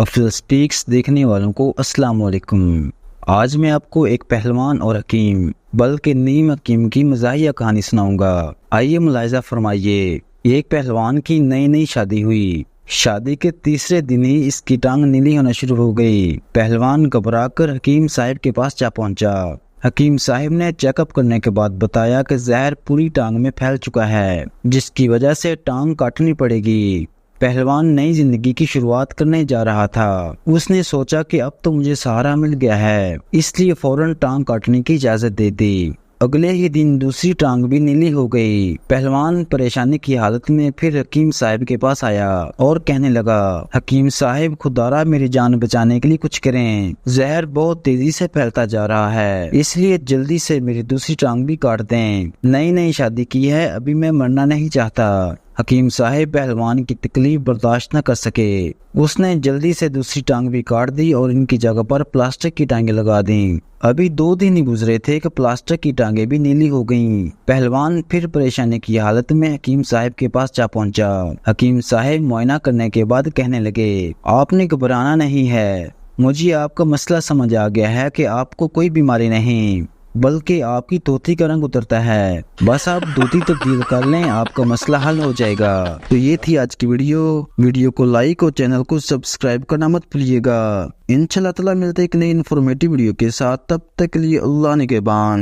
افضل specs دیکھنے والوں کو السلام علیکم۔ آج میں آپ کو ایک پہلوان اور حکیم بلکہ نیم حکیم کی مزاحیہ کہانی سناؤں گا۔ آئیے ملاحظہ فرمائیے۔ ایک پہلوان کی نئی شادی ہوئی۔ شادی کے تیسرے دن ہی اس کی ٹانگ نیلی ہونا شروع ہو گئی۔ پہلوان گھبرا کر حکیم صاحب کے پاس جا پہنچا۔ حکیم صاحب نے چیک اپ کرنے کے بعد بتایا کہ زہر پوری ٹانگ میں پھیل چکا ہے، جس کی وجہ سے ٹانگ کاٹنی پڑے گی۔ پہلوان نئی زندگی کی شروعات کرنے جا رہا تھا۔ اس نے سوچا کہ اب تو مجھے سہارا مل گیا ہے، اس لیے فوراً ٹانگ کاٹنے کی اجازت دے دی۔ اگلے ہی دن دوسری ٹانگ بھی نیلی ہو گئی۔ پہلوان پریشانی کی حالت میں پھر حکیم صاحب کے پاس آیا اور کہنے لگا، حکیم صاحب خدارا میری جان بچانے کے لیے کچھ کریں، زہر بہت تیزی سے پھیلتا جا رہا ہے، اس لیے جلدی سے میری دوسری ٹانگ بھی کاٹ دیں۔ نئی شادی کی ہے، ابھی میں مرنا نہیں چاہتا۔ حکیم صاحب پہلوان کی تکلیف برداشت نہ کر سکے۔ اس نے جلدی سے دوسری ٹانگ بھی کاٹ دی اور ان کی جگہ پر پلاسٹک کی ٹانگیں لگا دیں۔ ابھی 2 دن ہی گزرے تھے کہ پلاسٹک کی ٹانگیں بھی نیلی ہو گئیں۔ پہلوان پھر پریشانی کی حالت میں حکیم صاحب کے پاس جا پہنچا۔ حکیم صاحب معائنہ کرنے کے بعد کہنے لگے، آپ نے گھبرانا نہیں ہے، مجھے آپ کا مسئلہ سمجھ آ گیا ہے کہ آپ کو کوئی بیماری نہیں، بلکہ آپ کی طوطی کا رنگ اترتا ہے، بس آپ طوطی تبدیل کر لیں، آپ کا مسئلہ حل ہو جائے گا۔ تو یہ تھی آج کی ویڈیو کو لائک اور چینل کو سبسکرائب کرنا مت بھولیے گا۔ انشاءاللہ تعالی ملتے ایک نئی انفارمیٹیو ویڈیو کے ساتھ، تب تک کے لیے اللہ نگہبان۔